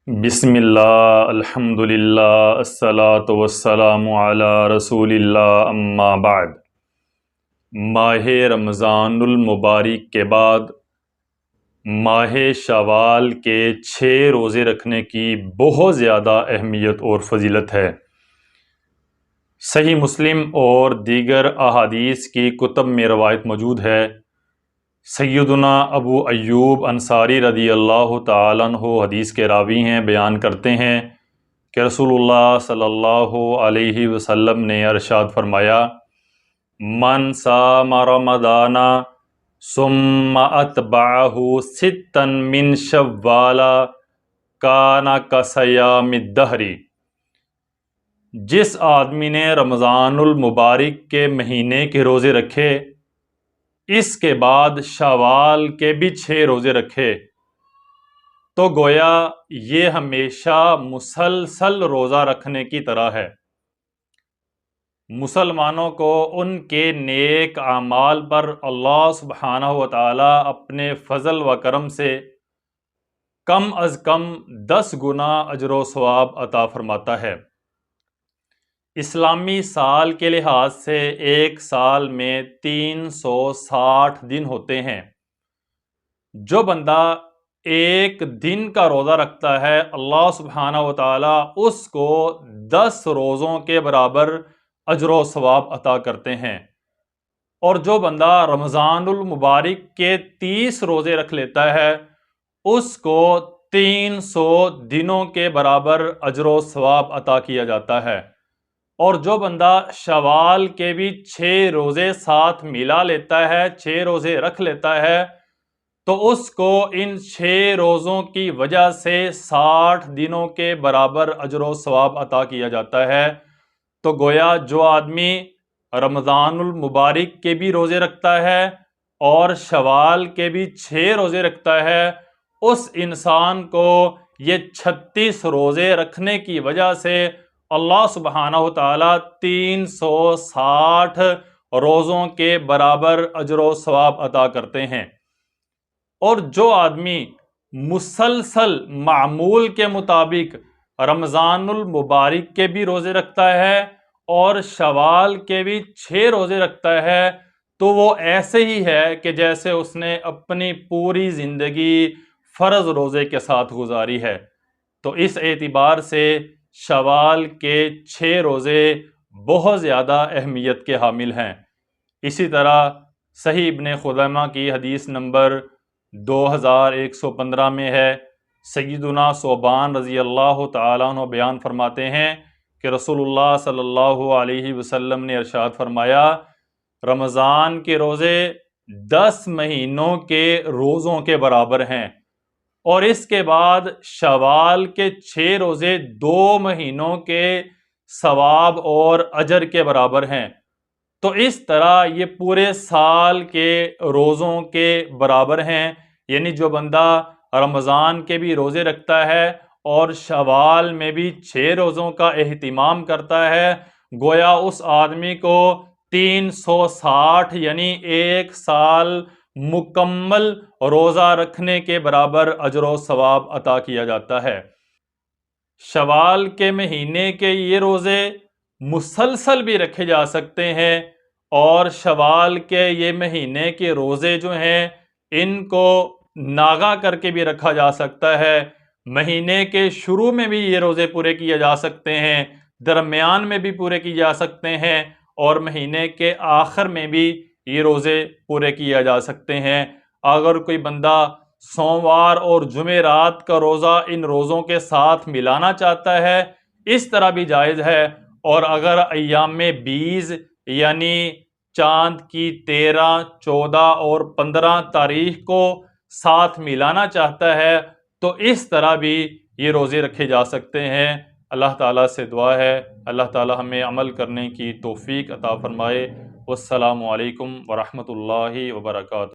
بسم اللہ الحمد للہ الصلاۃ والسلام علی رسول اللہ اما بعد۔ ماہ رمضان المبارک کے بعد ماہ شوال کے 6 روزے رکھنے کی بہت زیادہ اہمیت اور فضیلت ہے۔ صحیح مسلم اور دیگر احادیث کی کتب میں روایت موجود ہے۔ سیدنا ابو ایوب انصاری رضی اللہ تعالیٰ عنہ حدیث کے راوی ہیں، بیان کرتے ہیں کہ رسول اللہ صلی اللہ علیہ وسلم نے ارشاد فرمایا: من صام رمضان ثم اتبعہ ستا من شوال کان کصیام الدہر۔ جس آدمی نے رمضان المبارک کے مہینے کے روزے رکھے، اس کے بعد شوال کے بھی 6 روزے رکھے، تو گویا یہ ہمیشہ مسلسل روزہ رکھنے کی طرح ہے۔ مسلمانوں کو ان کے نیک اعمال پر اللہ سبحانہ و تعالی اپنے فضل و کرم سے کم از کم 10 گنا اجر و ثواب عطا فرماتا ہے۔ اسلامی سال کے لحاظ سے ایک سال میں 360 دن ہوتے ہیں۔ جو بندہ ایک دن کا روزہ رکھتا ہے، اللہ سبحانہ و تعالی اس کو 10 روزوں کے برابر اجر و ثواب عطا کرتے ہیں، اور جو بندہ رمضان المبارک کے 30 روزے رکھ لیتا ہے، اس کو 300 دنوں کے برابر اجر و ثواب عطا کیا جاتا ہے۔ اور جو بندہ شوال کے بھی 6 روزے ساتھ ملا لیتا ہے، 6 روزے رکھ لیتا ہے، تو اس کو ان 6 روزوں کی وجہ سے 60 دنوں کے برابر اجر و ثواب عطا کیا جاتا ہے۔ تو گویا جو آدمی رمضان المبارک کے بھی روزے رکھتا ہے اور شوال کے بھی 6 روزے رکھتا ہے، اس انسان کو یہ 36 روزے رکھنے کی وجہ سے اللہ سبحانہ و تعالیٰ 360 روزوں کے برابر اجر و ثواب عطا کرتے ہیں۔ اور جو آدمی مسلسل معمول کے مطابق رمضان المبارک کے بھی روزے رکھتا ہے اور شوال کے بھی 6 روزے رکھتا ہے، تو وہ ایسے ہی ہے کہ جیسے اس نے اپنی پوری زندگی فرض روزے کے ساتھ گزاری ہے۔ تو اس اعتبار سے شوال کے 6 روزے بہت زیادہ اہمیت کے حامل ہیں۔ اسی طرح صحیح ابن خزیمہ کی حدیث نمبر 2115 میں ہے، سیدنا ثوبان رضی اللہ تعالیٰ عنہ بیان فرماتے ہیں کہ رسول اللہ صلی اللہ علیہ وسلم نے ارشاد فرمایا: رمضان کے روزے 10 مہینوں کے روزوں کے برابر ہیں، اور اس کے بعد شوال کے 6 روزے 2 مہینوں کے ثواب اور اجر کے برابر ہیں۔ تو اس طرح یہ پورے سال کے روزوں کے برابر ہیں۔ یعنی جو بندہ رمضان کے بھی روزے رکھتا ہے اور شوال میں بھی 6 روزوں کا اہتمام کرتا ہے، گویا اس آدمی کو 360 یعنی ایک سال مکمل روزہ رکھنے کے برابر اجر و ثواب عطا کیا جاتا ہے۔ شوال کے مہینے کے یہ روزے مسلسل بھی رکھے جا سکتے ہیں، اور شوال کے یہ مہینے کے روزے جو ہیں ان کو ناغا کر کے بھی رکھا جا سکتا ہے۔ مہینے کے شروع میں بھی یہ روزے پورے کیے جا سکتے ہیں، درمیان میں بھی پورے کیے جا سکتے ہیں، اور مہینے کے آخر میں بھی یہ روزے پورے کیے جا سکتے ہیں۔ اگر کوئی بندہ سوموار اور جمعرات کا روزہ ان روزوں کے ساتھ ملانا چاہتا ہے، اس طرح بھی جائز ہے۔ اور اگر ایام 20 یعنی چاند کی 13، 14 اور 15 تاریخ کو ساتھ ملانا چاہتا ہے، تو اس طرح بھی یہ روزے رکھے جا سکتے ہیں۔ اللہ تعالیٰ سے دعا ہے اللہ تعالیٰ ہمیں عمل کرنے کی توفیق عطا فرمائے۔ والسلام علیکم ورحمۃ اللہ وبرکاتہ۔